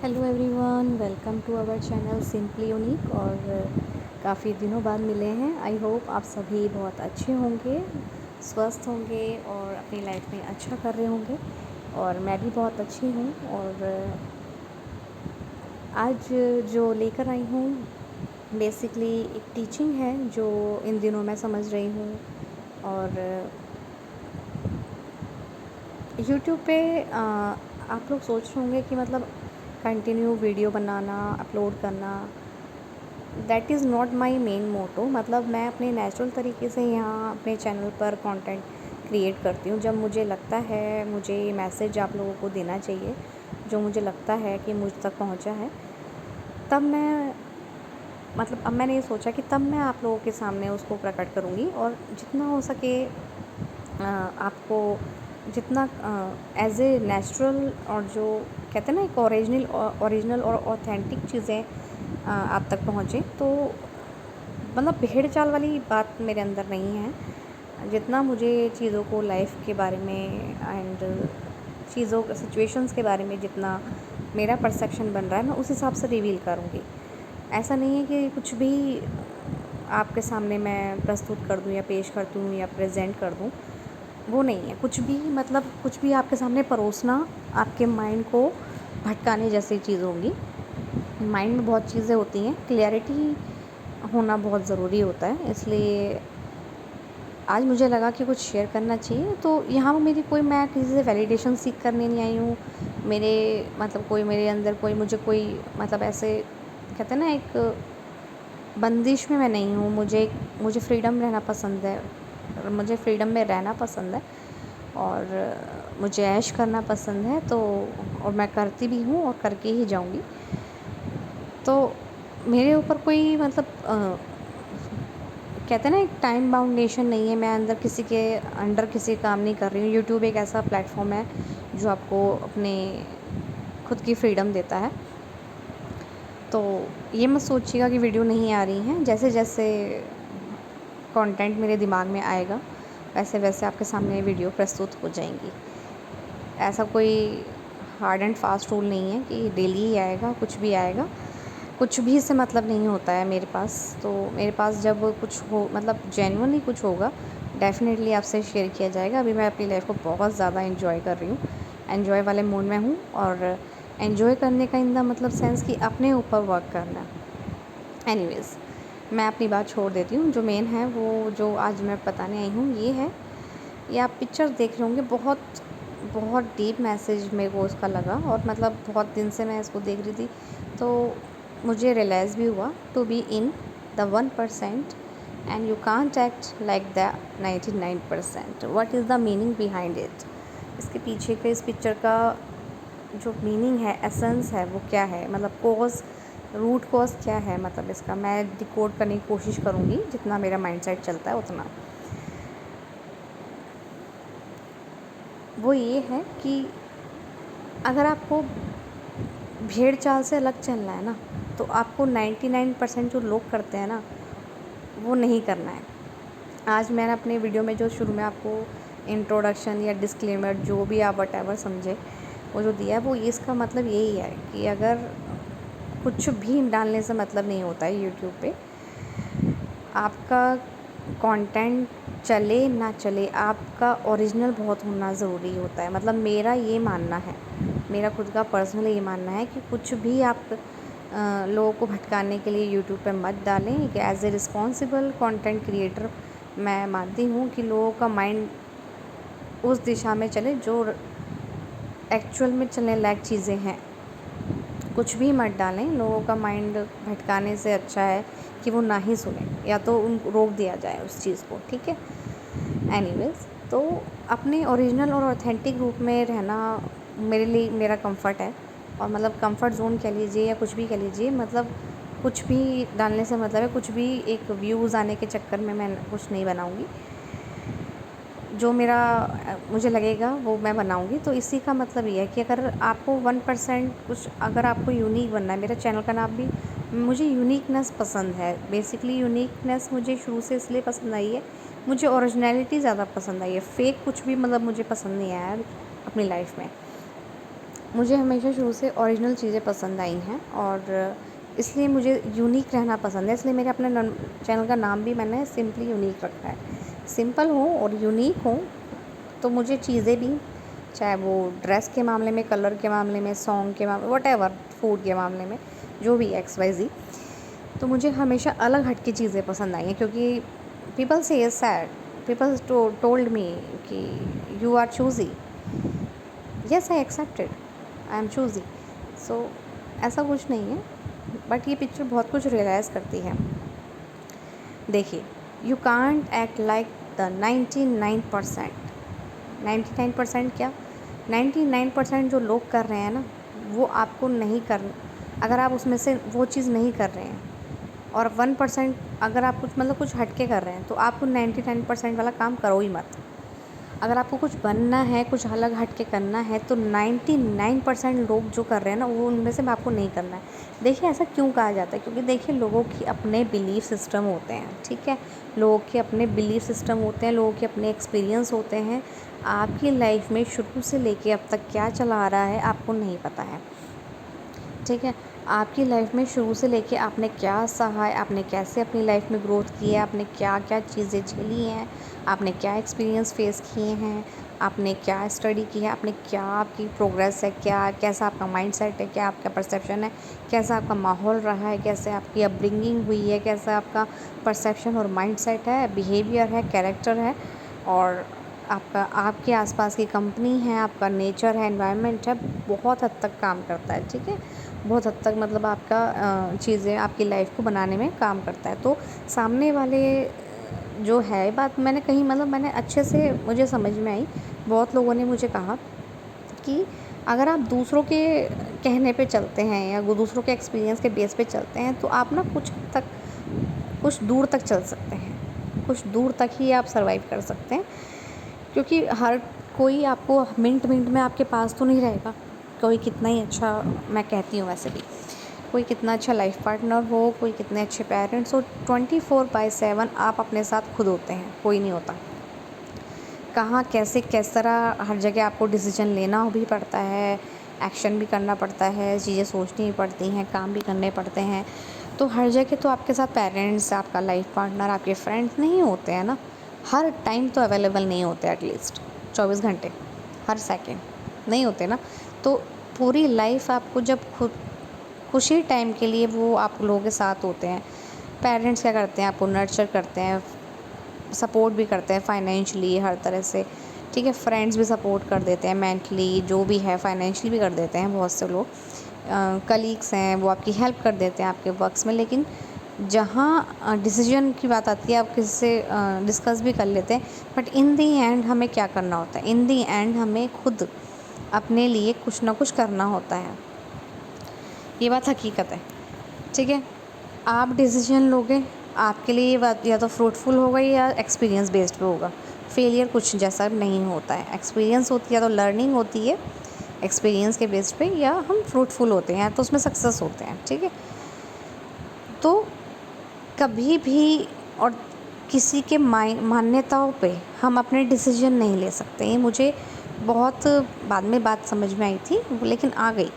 Hello everyone, welcome to our channel simply unique. और काफ़ी दिनों बाद मिले हैं। आई होप आप सभी बहुत अच्छे होंगे, स्वस्थ होंगे और अपनी लाइफ में अच्छा कर रहे होंगे। और मैं भी बहुत अच्छी हूँ। और आज जो लेकर आई हूँ बेसिकली एक टीचिंग है जो इन दिनों मैं समझ रही हूँ। और यूट्यूब पे आप लोग सोच रहे होंगे कि मतलब कंटिन्यू वीडियो बनाना, अपलोड करना, that is not my main motto. मतलब मैं अपने नेचुरल तरीके से यहाँ अपने चैनल पर कंटेंट क्रिएट करती हूँ। जब मुझे लगता है मुझे ये मैसेज आप लोगों को देना चाहिए, जो मुझे लगता है कि मुझ तक पहुँचा है, तब मैं मतलब अब मैंने ये सोचा कि तब मैं आप लोगों के सामने उसको प्रकट करूँगी। और जितना हो सके आपको जितना एज ए नेचुरल और जो कहते हैं ना एक ओरिजिनल और ऑथेंटिक चीज़ें आप तक पहुँचे, तो मतलब भेड़ चाल वाली बात मेरे अंदर नहीं है। जितना मुझे चीज़ों को लाइफ के बारे में एंड चीज़ों सिचुएशंस के बारे में जितना मेरा परसेप्शन बन रहा है, मैं उस हिसाब से रिवील करूँगी। ऐसा नहीं है कि कुछ भी आपके सामने मैं प्रस्तुत कर दूँ या पेश कर दूँ या प्रेजेंट कर दूँ, वो नहीं है। कुछ भी मतलब कुछ भी आपके सामने परोसना आपके माइंड को भटकाने जैसी चीज़ होगी। माइंड में बहुत चीज़ें होती हैं, क्लैरिटी होना बहुत ज़रूरी होता है। इसलिए आज मुझे लगा कि कुछ शेयर करना चाहिए। तो यहाँ मेरी कोई मैं किसी से वैलिडेशन सीख करने नहीं आई हूँ। मेरे मतलब कोई मेरे अंदर कोई मुझे कोई मतलब ऐसे कहते हैं ना एक बंदिश में मैं नहीं हूँ। मुझे फ्रीडम रहना पसंद है और मुझे फ्रीडम में रहना पसंद है और मुझे ऐश करना पसंद है। तो और मैं करती भी हूँ और करके ही जाऊँगी। तो मेरे ऊपर कोई मतलब कहते हैं ना एक टाइम बाउंडेशन नहीं है। मैं किसी के अंडर किसी काम नहीं कर रही हूँ। यूट्यूब एक ऐसा प्लेटफॉर्म है जो आपको अपने खुद की फ्रीडम देता है। तो ये मत सोचिएगा कि वीडियो नहीं आ रही हैं। जैसे जैसे कंटेंट मेरे दिमाग में आएगा वैसे वैसे आपके सामने वीडियो प्रस्तुत हो जाएंगी। ऐसा कोई हार्ड एंड फास्ट रूल नहीं है कि डेली ही आएगा, कुछ भी आएगा। कुछ भी से मतलब नहीं होता है मेरे पास। तो मेरे पास जब कुछ हो मतलब जेन्युइनली कुछ होगा, डेफ़िनेटली आपसे शेयर किया जाएगा। अभी मैं अपनी लाइफ़ को बहुत ज़्यादा एन्जॉय कर रही हूँ, एन्जॉय वाले मूड में हूँ। और एन्जॉय करने का इन द मतलब सेंस कि अपने ऊपर वर्क करना। एनीवेज़, मैं अपनी बात छोड़ देती हूँ। जो मेन है वो जो आज मैं बताने आई हूँ ये है। ये आप पिक्चर देख रहे होंगे, बहुत बहुत डीप मैसेज मेरे को उसका लगा। और मतलब बहुत दिन से मैं इसको देख रही थी, तो मुझे रियलाइज़ भी हुआ to be in the 1% and you can't act like the 99%। What is the meaning behind it? इसके पीछे के इस पिक्चर का जो मीनिंग है, एसेंस है, वो क्या है, मतलब रूट कॉज क्या है, मतलब इसका मैं डिकोड करने की कोशिश करूँगी जितना मेरा माइंडसेट चलता है उतना। वो ये है कि अगर आपको भेड़ चाल से अलग चलना है ना, तो आपको 99% जो लोग करते हैं ना, वो नहीं करना है। आज मैंने अपने वीडियो में जो शुरू में आपको इंट्रोडक्शन या डिस्क्लेमर जो भी आप वटेवर समझे, वो जो दिया है, वो इसका मतलब यही है कि अगर कुछ भी डालने से मतलब नहीं होता है यूट्यूब पे। आपका कंटेंट चले ना चले, आपका ओरिजिनल बहुत होना ज़रूरी होता है। मतलब मेरा ये मानना है, मेरा खुद का पर्सनल ये मानना है कि कुछ भी आप लोगों को भटकाने के लिए यूट्यूब पे मत डालें। कि as a responsible content creator मैं मानती हूँ कि लोगों का माइंड उस दिशा में चले जो एक्चुअल में चलने लायक चीज़ें हैं। कुछ भी मत डालें। लोगों का माइंड भटकाने से अच्छा है कि वो ना ही सुने या तो उन रोक दिया जाए उस चीज़ को, ठीक है। एनीवेज़, तो अपने ओरिजिनल और ऑथेंटिक रूप में रहना मेरे लिए मेरा कंफर्ट है। और मतलब कंफर्ट ज़ोन कह लीजिए या कुछ भी कह लीजिए, मतलब कुछ भी डालने से मतलब है कुछ भी एक व्यूज़ आने के चक्कर में मैं कुछ नहीं बनाऊँगी। जो मेरा मुझे लगेगा वो मैं बनाऊँगी। तो इसी का मतलब ये है कि अगर आपको 1% कुछ, अगर आपको यूनिक बनना है, मेरा चैनल का नाम भी, मुझे यूनिकनेस पसंद है। बेसिकली यूनिकनेस मुझे शुरू से इसलिए पसंद आई है, मुझे ओरिजिनलिटी ज़्यादा पसंद आई है। फ़ेक कुछ भी मतलब मुझे पसंद नहीं आया अपनी लाइफ में। मुझे हमेशा शुरू से ओरिजिनल चीज़ें पसंद आई हैं और इसलिए मुझे यूनिक रहना पसंद है। इसलिए मेरे अपने चैनल का नाम भी मैंने सिंपली यूनिक रखा है। सिंपल हूँ और यूनिक हूँ, तो मुझे चीज़ें भी, चाहे वो ड्रेस के मामले में, कलर के मामले में, सॉन्ग के मामले, व्हाटएवर, फूड के मामले में, जो भी XYZ, तो मुझे हमेशा अलग हट की चीज़ें पसंद आई हैं। क्योंकि पीपल से सैड, पीपल टोल्ड मी कि you are choosy. Yes, I accepted, I am choosy. So ऐसा कुछ नहीं है, बट ये पिक्चर बहुत कुछ रियलाइज़ करती है। देखिए, you can't act like the 99%। 99% क्या, 99% जो लोग कर रहे हैं ना, वो आपको नहीं कर, अगर आप उसमें से वो चीज़ नहीं कर रहे हैं और 1% अगर आप कुछ हटके कर रहे हैं, तो आपको 99% वाला काम करो ही मत। अगर आपको कुछ बनना है, कुछ अलग हट के करना है, तो 99% लोग जो कर रहे हैं ना, वो उनमें से आपको नहीं करना है। देखिए, ऐसा क्यों कहा जाता है? क्योंकि देखिए, लोगों की अपने बिलीफ सिस्टम होते हैं, ठीक है? लोगों के अपने बिलीफ सिस्टम होते हैं, लोगों के अपने एक्सपीरियंस होते हैं। आपकी लाइफ में शुरू से लेके अब तक क्या चला आ रहा है, आपको नहीं पता है, ठीक है? आपकी लाइफ में शुरू से लेके आपने क्या सहा है, आपने कैसे अपनी लाइफ में ग्रोथ की है, आपने क्या क्या चीज़ें झेली हैं, आपने क्या एक्सपीरियंस फेस किए हैं, आपने क्या स्टडी की है, आपने क्या, आपकी प्रोग्रेस है क्या, कैसा आपका माइंडसेट है, क्या आपका परसेप्शन है, कैसा आपका माहौल रहा है, कैसे आपकी अपब्रिंगिंग हुई है, कैसा आपका परसेप्शन और माइंडसेट है, बिहेवियर है, कैरेक्टर है, और आपका, आपके आसपास की कंपनी है, आपका नेचर है, एनवायरनमेंट है, बहुत हद तक काम करता है, ठीक है? बहुत हद तक मतलब आपका चीज़ें आपकी लाइफ को बनाने में काम करता है। तो सामने वाले जो है, बात मैंने कहीं, मतलब मैंने अच्छे से, मुझे समझ में आई। बहुत लोगों ने मुझे कहा कि अगर आप दूसरों के कहने पे चलते हैं या दूसरों के एक्सपीरियंस के बेस पे चलते हैं, तो आप ना कुछ दूर तक चल सकते हैं, कुछ दूर तक ही आप सर्वाइव कर सकते हैं। क्योंकि हर कोई आपको मिनट मिनट में आपके पास तो नहीं रहेगा। कोई कितना ही अच्छा, मैं कहती हूँ वैसे भी, कोई कितना अच्छा लाइफ पार्टनर हो, कोई कितने अच्छे पेरेंट्स हो, 24/7 आप अपने साथ खुद होते हैं, कोई नहीं होता। कहाँ कैसे किस तरह हर जगह आपको डिसीजन लेना भी पड़ता है, एक्शन भी करना पड़ता है, चीज़ें सोचनी भी पड़ती हैं, काम भी करने पड़ते हैं। तो हर जगह तो आपके साथ पेरेंट्स, आपका लाइफ पार्टनर, आपके फ्रेंड्स नहीं होते हैं ना। हर टाइम तो अवेलेबल नहीं होते, एटलीस्ट 24 घंटे, हर सेकंड नहीं होते ना। तो पूरी लाइफ आपको जब कुछ ही टाइम के लिए वो आप लोगों के साथ होते हैं। पेरेंट्स क्या करते हैं, आपको नर्चर करते हैं, सपोर्ट भी करते हैं फाइनेंशियली, हर तरह से, ठीक है? फ्रेंड्स भी सपोर्ट कर देते हैं मेंटली, जो भी है फाइनेंशियली भी कर देते हैं बहुत से लोग। कलीग्स हैं, वो आपकी हेल्प कर देते हैं आपके वर्क्स में। लेकिन जहाँ डिसीजन की बात आती है, आप किसी से डिस्कस भी कर लेते हैं, बट इन दी एंड हमें क्या करना होता है? इन दी एंड हमें खुद अपने लिए कुछ ना कुछ करना होता है। ये बात हकीकत है, ठीक है? आप डिसीजन लोगे, आपके लिए ये बात या तो फ्रूटफुल होगा या एक्सपीरियंस बेस्ड पे होगा। फेलियर कुछ जैसा नहीं होता है, एक्सपीरियंस होती है, तो लर्निंग होती है एक्सपीरियंस के बेस्ड पे, या हम फ्रूटफुल होते हैं तो उसमें सक्सेस होते हैं, ठीक है? तो कभी भी और किसी के मान्यताओं पे हम अपने डिसीजन नहीं ले सकते। ये मुझे बहुत बाद में बात समझ में आई थी, लेकिन आ गई।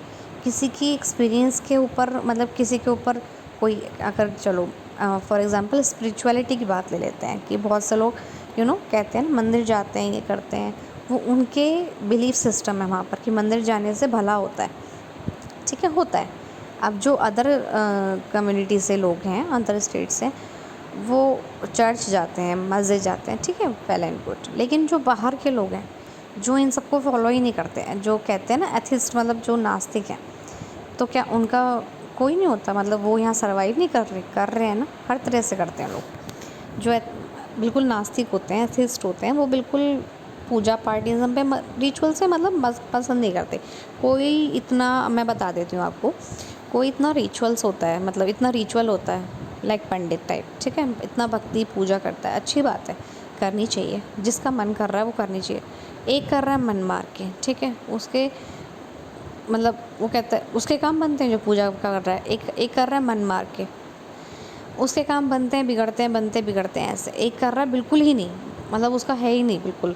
किसी की एक्सपीरियंस के ऊपर, मतलब किसी के ऊपर कोई, अगर चलो फॉर एग्ज़ाम्पल स्पिरिचुअलिटी की बात ले लेते हैं, कि बहुत से लोग कहते हैं ना, मंदिर जाते हैं, ये करते हैं, वो उनके बिलीफ सिस्टम है वहाँ पर कि मंदिर जाने से भला होता है, ठीक है? होता है। अब जो अदर कम्युनिटी से लोग हैं, अदर स्टेट से, वो चर्च जाते हैं, मस्जिद जाते हैं, ठीक है, वेल एंड गुड। लेकिन जो बाहर के लोग हैं, जो इन सबको फॉलो ही नहीं करते हैं, जो कहते हैं ना एथिस्ट, मतलब जो नास्तिक हैं, तो क्या उनका कोई नहीं होता? मतलब वो यहाँ सर्वाइव नहीं कर रहे हैं ना? हर तरह से करते हैं लोग। जो बिल्कुल नास्तिक होते हैं, एथिस्ट होते हैं, वो बिल्कुल पूजा पार्टिज़म पे रिचुअल से मतलब पसंद नहीं करते। कोई इतना, मैं बता देती हूँ आपको, कोई इतना रिचुअल्स होता है, मतलब इतना रिचुअल होता है लाइक पंडित टाइप, ठीक है? इतना भक्ति पूजा करता है, अच्छी बात है, करनी चाहिए। जिसका मन कर रहा है वो करनी चाहिए। एक कर रहा है मन मार के, ठीक है, उसके मतलब वो कहता है उसके काम बनते हैं जो पूजा कर रहा है। एक कर रहा है मन मार के, उसके काम बनते हैं, बिगड़ते हैं, बनते बिगड़ते हैं। ऐसे एक कर रहा है बिल्कुल ही नहीं, मतलब उसका है ही नहीं बिल्कुल,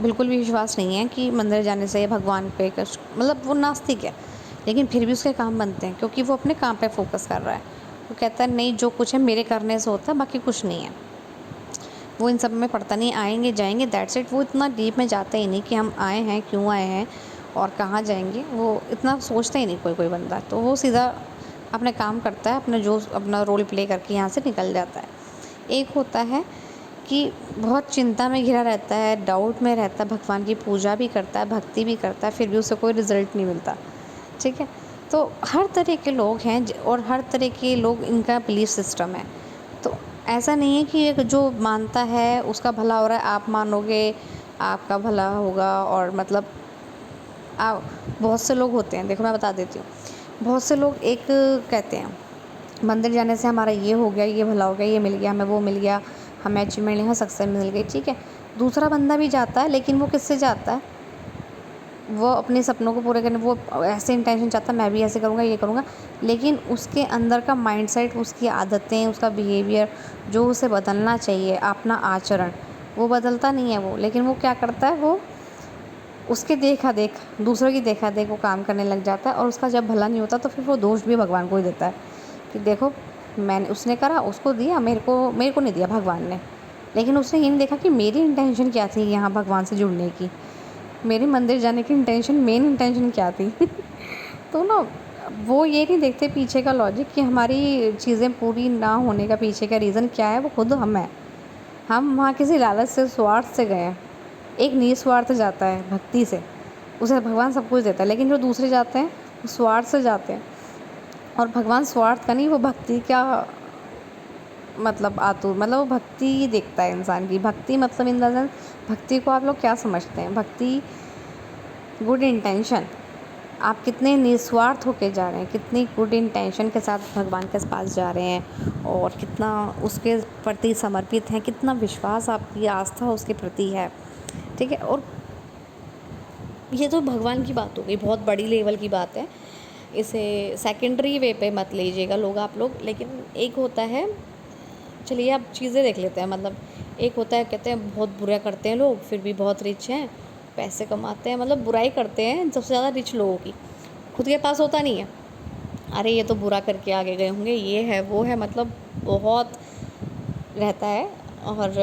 बिल्कुल भी विश्वास नहीं है कि मंदिर जाने से भगवान पे कष्ट, मतलब वो नास्तिक है, लेकिन फिर भी उसके काम बनते हैं क्योंकि वो अपने काम पे फोकस कर रहा है। वो कहता है नहीं, जो कुछ है मेरे करने से होता है, बाकी कुछ नहीं है। वो इन सब में पड़ता नहीं, आएंगे जाएंगे दैट्स इट। वो इतना डीप में जाता ही नहीं कि हम आए हैं, क्यों आए हैं और कहाँ जाएंगे, वो इतना सोचता ही नहीं कोई कोई बंदा। तो वो सीधा अपने काम करता है, अपना रोल प्ले करके यहाँ से निकल जाता है। एक होता है कि बहुत चिंता में घिरा रहता है, डाउट में रहता है, भगवान की पूजा भी करता है, भक्ति भी करता है, फिर भी उसे कोई रिज़ल्ट नहीं मिलता। ठीक है, तो हर तरह के लोग हैं और हर तरह के लोग, इनका बिलीफ सिस्टम है। तो ऐसा नहीं है कि एक जो मानता है उसका भला हो रहा है, आप मानोगे आपका भला होगा। और मतलब आप, बहुत से लोग होते हैं, देखो मैं बता देती हूँ। बहुत से लोग एक कहते हैं मंदिर जाने से हमारा ये हो गया, ये भला हो गया, ये मिल गया हमें, वो मिल गया हमें, अचीवमेंट यहाँ सक्सेस मिल गई। ठीक है, दूसरा बंदा भी जाता है, लेकिन वो किससे जाता है, वो अपने सपनों को पूरे करने, वो ऐसे इंटेंशन चाहता है मैं भी ऐसे करूँगा, ये करूँगा, लेकिन उसके अंदर का माइंडसेट, उसकी आदतें, उसका बिहेवियर जो उसे बदलना चाहिए, अपना आचरण, वो बदलता नहीं है वो। लेकिन वो क्या करता है, वो उसके देखा देख, दूसरों की देखा देख वो काम करने लग जाता है। और उसका जब भला नहीं होता तो फिर वो दोष भी भगवान को ही देता है कि देखो मैंने, उसने करा, उसको दिया, मेरे को नहीं दिया भगवान ने। लेकिन उसने ये नहीं देखा कि मेरी इंटेंशन क्या थी यहाँ भगवान से जुड़ने की, मेरे मंदिर जाने की इंटेंशन, मेन इंटेंशन क्या थी। तो ना, वो ये नहीं देखते पीछे का लॉजिक कि हमारी चीज़ें पूरी ना होने का पीछे का रीज़न क्या है। वो खुद हम हैं, हम वहाँ किसी लालच से, स्वार्थ से गए हैं। एक निस्वार्थ जाता है भक्ति से, उसे भगवान सब कुछ देता है। लेकिन जो दूसरे जाते हैं वो स्वार्थ से जाते हैं। और भगवान स्वार्थ का नहीं, वो भक्ति का मतलब आतुर, मतलब वो भक्ति देखता है इंसान की। भक्ति मतलब इन द सेंस, भक्ति को आप लोग क्या समझते हैं? भक्ति गुड इंटेंशन, आप कितने निस्वार्थ होके जा रहे हैं, कितनी गुड इंटेंशन के साथ भगवान के पास जा रहे हैं, और कितना उसके प्रति समर्पित हैं, कितना विश्वास, आपकी आस्था उसके प्रति है। ठीक है, और ये तो भगवान की बात हो गई, बहुत बड़ी लेवल की बात है, इसे सेकेंडरी वे पे मत लीजिएगा लोग, आप लोग। लेकिन एक होता है, चलिए आप चीज़ें देख लेते हैं। मतलब एक होता है, कहते हैं बहुत बुरा करते हैं लोग फिर भी बहुत रिच हैं, पैसे कमाते हैं, मतलब बुराई करते हैं सबसे ज़्यादा रिच लोगों की, खुद के पास होता नहीं है। अरे ये तो बुरा करके आगे गए होंगे, ये है वो है, मतलब बहुत रहता है। और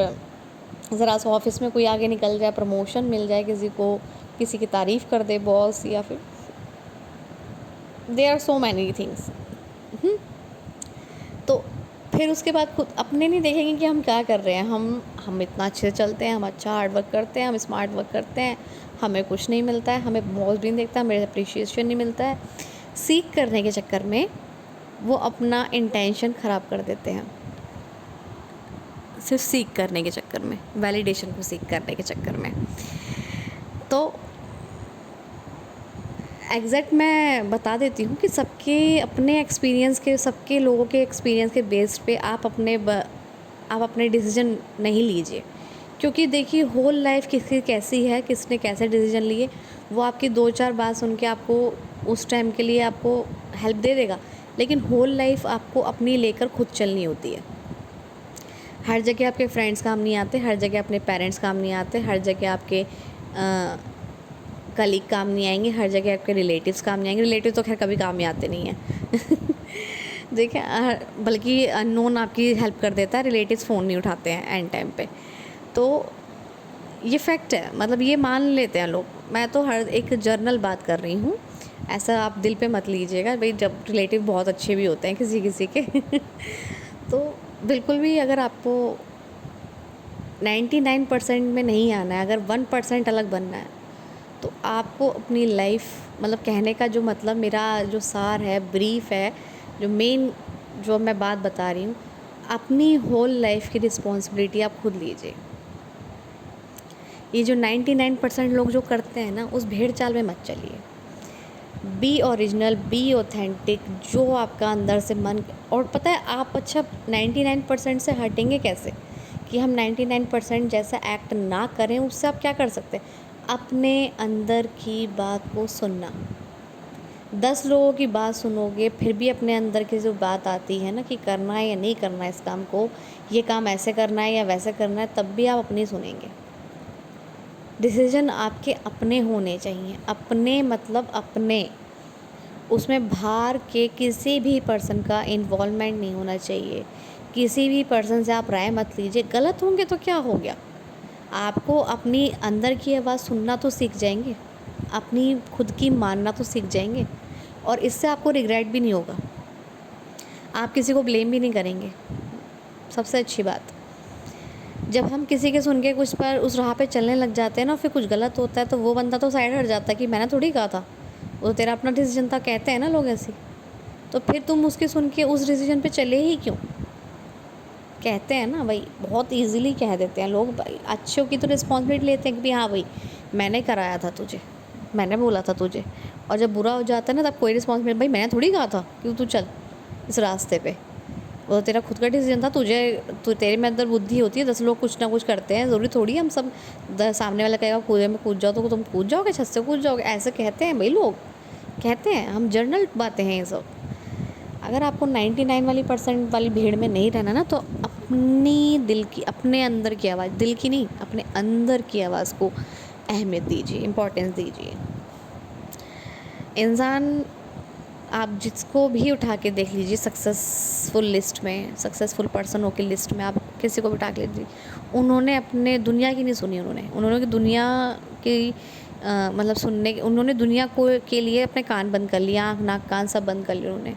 ज़रा सा ऑफिस में कोई आगे निकल जाए, प्रमोशन मिल जाए किसी को, किसी की तारीफ़ कर दे बॉस, या फिर there are so many things. तो फिर उसके बाद खुद अपने नहीं देखेंगे कि हम क्या कर रहे हैं। हम इतना अच्छे से चलते हैं, हम अच्छा हार्ड वर्क करते हैं, हम स्मार्ट वर्क करते हैं, हमें कुछ नहीं मिलता है, हमें बॉस भी नहीं देखता, मेरे अप्रिशिएशन नहीं मिलता है। सीख करने के चक्कर में वो अपना इंटेंशन ख़राब कर देते हैं, सिर्फ सीख करने के चक्कर में, वैलिडेशन को सीख करने के चक्कर में। तो एग्जैक्ट मैं बता देती हूँ कि सबके अपने एक्सपीरियंस के, सबके लोगों के एक्सपीरियंस के बेस पे आप अपने डिसीजन नहीं लीजिए। क्योंकि देखिए होल लाइफ किसकी कैसी है, किसने कैसे डिसीजन लिए, वो आपकी 2-4 बात सुन के आपको उस टाइम के लिए आपको हेल्प दे देगा, लेकिन होल लाइफ आपको अपनी लेकर खुद चलनी होती है। हर जगह आपके फ्रेंड्स काम नहीं आते, हर जगह अपने पेरेंट्स काम नहीं आते, हर जगह आपके कलीग काम नहीं आएंगे, हर जगह आपके रिलेटिव्स काम नहीं आएंगे। रिलेटिव तो खैर कभी काम में आते नहीं हैं। देखिए, बल्कि अननोन आपकी हेल्प कर देता है, रिलेटिव्स फ़ोन नहीं उठाते हैं एंड टाइम पे। तो ये फैक्ट है, मतलब ये मान लेते हैं लोग। मैं तो हर एक जर्नल बात कर रही हूँ, ऐसा आप दिल पे मत लीजिएगा भाई, जब रिलेटिव बहुत अच्छे भी होते हैं किसी किसी के। तो बिल्कुल भी अगर आपको 99% में नहीं आना है, अगर 1% अलग बनना है, तो आपको अपनी लाइफ, मतलब कहने का जो मतलब, मेरा जो सार है, ब्रीफ है, जो मेन जो मैं बात बता रही हूँ, अपनी होल लाइफ की रिस्पॉन्सिबिलिटी आप खुद लीजिए। ये जो 99% लोग जो करते हैं ना, उस भेड़ चाल में मत चलिए। बी ओरिजिनल, बी ऑथेंटिक, जो आपका अंदर से मन। और पता है आप, अच्छा 99% से हटेंगे कैसे, कि हम 99% जैसा एक्ट ना करें, उससे आप क्या कर सकते हैं? अपने अंदर की बात को सुनना। 10 लोगों की बात सुनोगे फिर भी अपने अंदर की जो बात आती है ना कि करना है या नहीं करना है इस काम को, ये काम ऐसे करना है या वैसे करना है, तब भी आप अपनी सुनेंगे। डिसीज़न आपके अपने होने चाहिए, अपने मतलब अपने, उसमें बाहर के किसी भी पर्सन का इन्वॉल्वमेंट नहीं होना चाहिए। किसी भी पर्सन से आप राय मत लीजिए, गलत होंगे तो क्या हो गया, आपको अपनी अंदर की आवाज़ सुनना तो सीख जाएंगे, अपनी खुद की मानना तो सीख जाएंगे, और इससे आपको रिग्रेट भी नहीं होगा, आप किसी को ब्लेम भी नहीं करेंगे। सबसे अच्छी बात, जब हम किसी के सुन के कुछ पर उस राह पे चलने लग जाते हैं ना, फिर कुछ गलत होता है तो वो बंदा तो साइड हट जाता है कि मैंने थोड़ी कहा था, वो तो तेरा अपना डिसीजन था, कहते हैं ना लोग ऐसे। तो फिर तुम उसके सुन के उस डिसीजन पे चले ही क्यों, कहते हैं ना भाई, बहुत इजीली कह देते हैं लोग, भाई अच्छों की तो रिस्पॉन्सिबिलिटी लेते हैं कि भाई हाँ भाई मैंने कराया था तुझे, मैंने बोला था तुझे, और जब बुरा हो जाता है ना तब कोई रिस्पॉन्सिबिलिटी, भाई मैंने थोड़ी कहा था कि तू चल इस रास्ते पे, वो तो तेरा खुद का डिसीजन था, तेरे में अंदर बुद्धि होती है, 10 लोग कुछ ना कुछ करते हैं, ज़रूरी थोड़ी हम सब सामने वाला कहेगा कुएं में कूद जाओ तो तुम कूद जाओगे, छत से कूद जाओगे, ऐसे कहते हैं भाई लोग, कहते हैं, हम जर्नल बातें हैं ये सब। अगर आपको 99 वाली % वाली भीड़ में नहीं रहना ना, तो अपनी दिल की, अपने अंदर की आवाज़, दिल की नहीं, अपने अंदर की आवाज़ को अहमियत दीजिए, इम्पोर्टेंस दीजिए। इंसान, आप जिसको भी उठा के देख लीजिए सक्सेसफुल लिस्ट में, सक्सेसफुल पर्सनों की लिस्ट में, आप किसी को भी उठा के लीजिए, उन्होंने अपने दुनिया की नहीं सुनी, उन्होंने दुनिया की मतलब सुनने के, उन्होंने दुनिया को के लिए अपने कान बंद कर लिया, आँख नाक कान सब बंद कर लिए उन्होंने,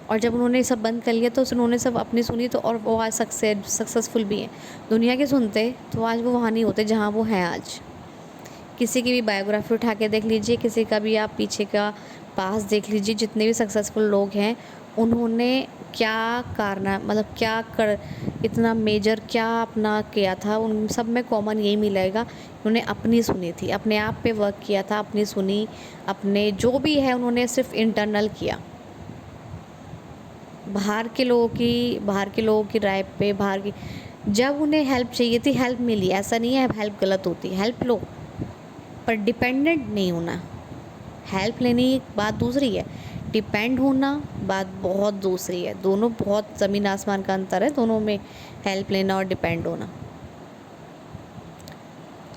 और जब उन्होंने सब बंद कर लिया तो उन्होंने सब अपनी सुनी, तो और वो आज सक्सेसफुल भी हैं। दुनिया के सुनते तो आज वो वहाँ नहीं होते जहाँ वो हैं आज। किसी की भी बायोग्राफी उठा के देख लीजिए, किसी का भी आप पीछे का पास देख लीजिए, जितने भी सक्सेसफुल लोग हैं उन्होंने क्या करना, मतलब क्या कर, इतना मेजर क्या अपना किया था, उन सब में कॉमन यही मिलेगा, उन्होंने अपनी सुनी थी, अपने आप पे वर्क किया था, अपनी सुनी, अपने जो भी है उन्होंने सिर्फ इंटरनल किया। बाहर के लोगों की राय पे, बाहर की, जब उन्हें हेल्प चाहिए थी हेल्प मिली, ऐसा नहीं है हेल्प गलत होती, हेल्प लो पर डिपेंडेंट नहीं होना। हेल्प लेनी बात दूसरी है, डिपेंड होना बात बहुत दूसरी है, दोनों बहुत ज़मीन आसमान का अंतर है दोनों में, हेल्प लेना और डिपेंड होना।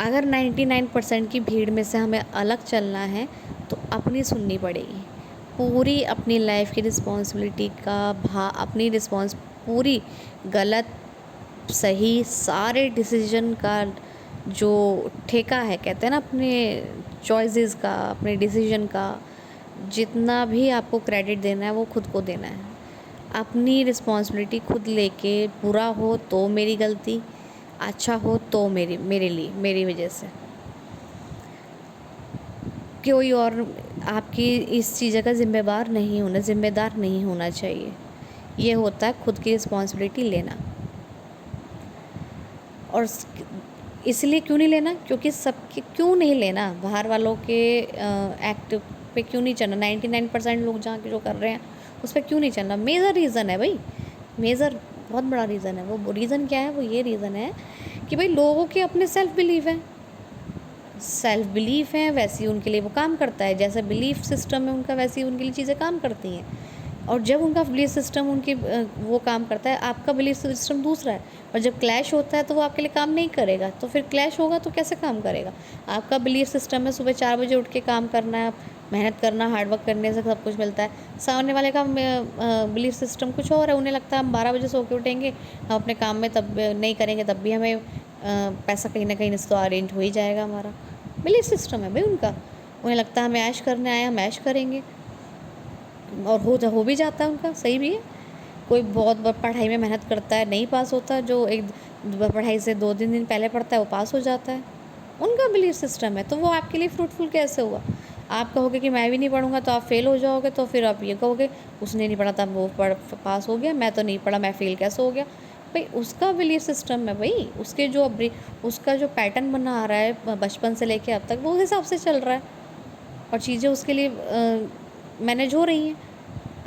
अगर 99% की भीड़ में से हमें अलग चलना है तो अपनी सुननी पड़ेगी, पूरी अपनी लाइफ की रिस्पॉन्सिबिलिटी का अपनी रिस्पॉन्स पूरी, गलत सही सारे डिसीजन का जो ठेका है, कहते हैं ना, अपने चॉइसेस का, अपने डिसीजन का, जितना भी आपको क्रेडिट देना है वो खुद को देना है, अपनी रिस्पॉन्सिबिलिटी खुद लेके, बुरा हो तो मेरी गलती, अच्छा हो तो मेरे लिए, मेरी वजह से, कोई और आपकी इस चीज़ का जिम्मेदार नहीं होना चाहिए। ये होता है खुद की रिस्पॉन्सिबिलिटी लेना। और इसलिए क्यों नहीं लेना, क्योंकि सबके क्यों नहीं लेना, बाहर वालों के एक्ट पे क्यों नहीं चलना, 99% लोग जहाँ के जो कर रहे हैं उस पर क्यों नहीं चलना। मेजर रीज़न है भाई, मेजर बहुत बड़ा रीज़न है। वो रीज़न क्या है, वो ये रीज़न है कि भाई लोगों के अपने सेल्फ बिलीफ हैं, वैसे ही उनके लिए वो काम करता है, जैसा बिलीफ सिस्टम है उनका वैसे ही उनके लिए चीज़ें काम करती हैं। और जब उनका बिलीफ सिस्टम उनकी वो काम करता है, आपका बिलीफ सिस्टम दूसरा है, और जब क्लैश होता है तो वो आपके लिए काम नहीं करेगा, तो फिर क्लैश होगा तो कैसे काम करेगा। आपका बिलीफ सिस्टम है सुबह 4 बजे उठ के काम करना है, मेहनत करना, हार्डवर्क करने से सब कुछ मिलता है। सामने वाले का बिलीफ सिस्टम कुछ और है, उन्हें लगता है हम 12 बजे सो के उठेंगे, हम अपने काम में तब नहीं करेंगे तब भी हमें पैसा कहीं ना कहीं तो अरेंज हो ही जाएगा। हमारा बिलीफ सिस्टम है भाई उनका, उन्हें लगता है हम ऐश करने आए, हम ऐश करेंगे, और हो भी जाता है उनका, सही भी है। कोई बहुत पढ़ाई में मेहनत करता है, नहीं पास होता, जो एक पढ़ाई से 2-3 दिन पहले पढ़ता है वो पास हो जाता है, उनका बिलीफ सिस्टम है। तो वो आपके लिए फ्रूटफुल कैसे हुआ। आप कहोगे कि मैं भी नहीं पढ़ूंगा तो आप फेल हो जाओगे, तो फिर आप ये कहोगे उसने नहीं पढ़ा था वो पास हो गया, मैं तो नहीं पढ़ा, मैं फेल कैसे हो गया। भाई उसका बिलीफ सिस्टम है भाई, उसका जो पैटर्न बना आ रहा है बचपन से लेके अब तक, वो उस हिसाब से चल रहा है और चीज़ें उसके लिए मैनेज हो रही हैं।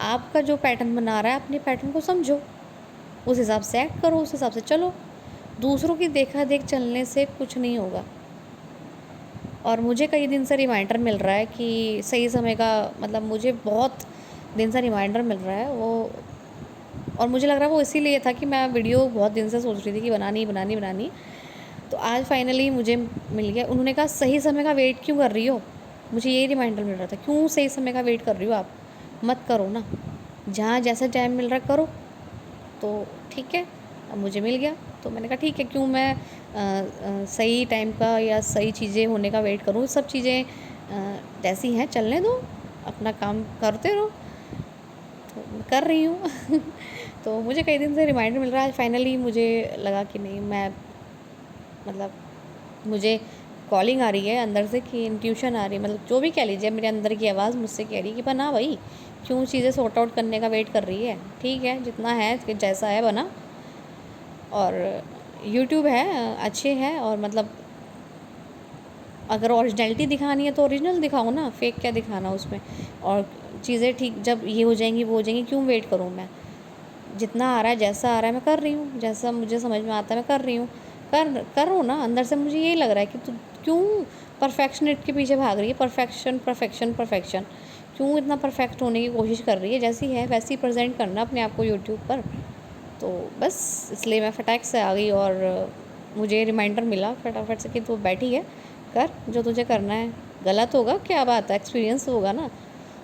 आपका जो पैटर्न बना रहा है, अपने पैटर्न को समझो, उस हिसाब से एक्ट करो, उस हिसाब से चलो। दूसरों की देखा देख चलने से कुछ नहीं होगा। और मुझे कई दिन से रिमाइंडर मिल रहा है कि सही समय का, मतलब मुझे बहुत दिन से रिमाइंडर मिल रहा है वो, और मुझे लग रहा है वो इसीलिए था कि मैं वीडियो बहुत दिन से सोच रही थी कि बनानी। तो आज फाइनली मुझे मिल गया। उन्होंने कहा सही समय का वेट क्यों कर रही हो, मुझे ये रिमाइंडर मिल रहा था, क्यों सही समय का वेट कर रही हो आप, मत करो ना, जहाँ जैसा टाइम मिल रहा है करो। तो ठीक है, अब मुझे मिल गया तो मैंने कहा ठीक है, क्यों मैं सही टाइम का या सही चीज़ें होने का वेट करूँ। सब चीज़ें जैसी हैं चलने दो, अपना काम करते रहो, तो मैं कर रही हूँ। तो मुझे कई दिन से रिमाइंडर मिल रहा है, आज फाइनली मुझे लगा कि नहीं, मैं मतलब मुझे कॉलिंग आ रही है अंदर से, कि इंट्यूशन आ रही है, मतलब जो भी कह लीजिए, मेरे अंदर की आवाज़ मुझसे कह रही है कि बना भाई, क्यों चीज़ें सॉर्ट आउट करने का वेट कर रही है, ठीक है जितना है जैसा है बना। और यूट्यूब है, अच्छे है, और मतलब अगर ओरिजिनलिटी दिखानी है तो ओरिजिनल दिखाओ ना, फेक क्या दिखाना उसमें। और चीज़ें ठीक जब ये हो जाएंगी वो हो जाएंगी, क्यों वेट करूँ मैं, जितना आ रहा है जैसा आ रहा है मैं कर रही हूँ, जैसा मुझे समझ में आता है मैं कर रही हूँ। करो ना, अंदर से मुझे यही लग रहा है कि तू क्यों परफेक्शनिट के पीछे भाग रही है, परफेक्शन परफेक्शन परफेक्शन, क्यों इतना परफेक्ट होने की कोशिश कर रही है, जैसी है वैसे ही प्रेजेंट करना अपने आप को यूट्यूब पर। तो बस इसलिए मैं फटाक से आ गई, और मुझे रिमाइंडर मिला फटाफट से कि तू बैठी है, कर जो तुझे करना है, गलत होगा क्या बात है, एक्सपीरियंस होगा ना।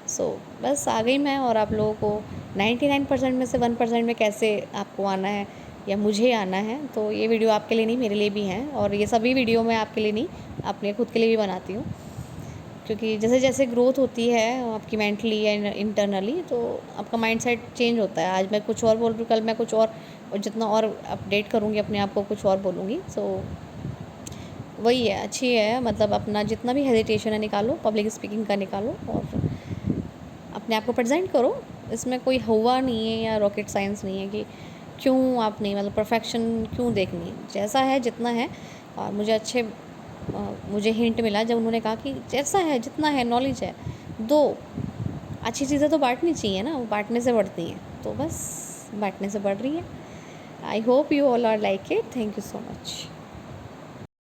सो बस आ गई मैं, और आप लोगों को 99% में से 1% में कैसे आपको आना है या मुझे आना है, तो ये वीडियो आपके लिए नहीं मेरे लिए भी है, और ये सभी वीडियो मैं आपके लिए नहीं अपने खुद के लिए भी बनाती हूँ। क्योंकि जैसे जैसे ग्रोथ होती है आपकी मेंटली या इंटरनली, तो आपका माइंडसेट चेंज होता है। आज मैं कुछ और बोल रही हूँ, कल मैं कुछ और जितना और अपडेट करूँगी अपने आप को कुछ और बोलूँगी। सो वही है, अच्छी है, मतलब अपना जितना भी हेजिटेशन है निकालो, पब्लिक स्पीकिंग का निकालो, और अपने आप को प्रेजेंट करो। इसमें कोई हुआ नहीं है या रॉकेट साइंस नहीं है कि क्यों आप नहीं, मतलब परफेक्शन क्यों देखनी है, जैसा है जितना है। और मुझे हिंट मिला जब उन्होंने कहा कि जैसा है जितना है नॉलेज है, दो अच्छी चीज़ें तो बांटनी चाहिए ना, वो बांटने से बढ़ती हैं, तो बस बांटने से बढ़ रही है। I hope you all are like it, thank you so much.